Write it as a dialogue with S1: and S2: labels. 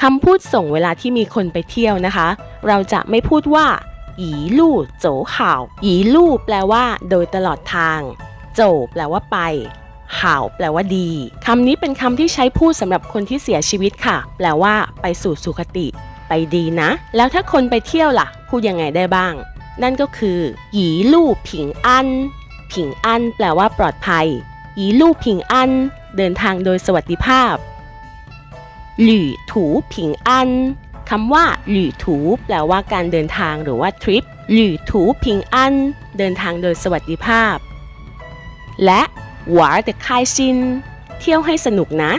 S1: คำพูดส่งเวลาที่มีคนไปเที่ยวนะคะเราจะไม่พูดว่าหยีลู่โจข่าวหยีลู่แปลว่าโดยตลอดทางโจแปลว่าไปข่าวแปลว่าดีคำนี้เป็นคำที่ใช้พูดสำหรับคนที่เสียชีวิตค่ะแปลว่าไปสู่สุคติไปดีนะแล้วถ้าคนไปเที่ยวล่ะพูดยังไงได้บ้างนั่นก็คือหยีลู่ผิงอันผิงอันแปลว่าปลอดภัยหยีลู่ผิงอันเดินทางโดยสวัสดิภาพหลี่ถูผิงอันคำว่าหลี่ถูแปลว่าการเดินทางหรือว่าทริปหลี่ถูผิงอันเดินทางโดยสวัสดิภาพและหวาแต่คายซินเที่ยวให้สนุกนะ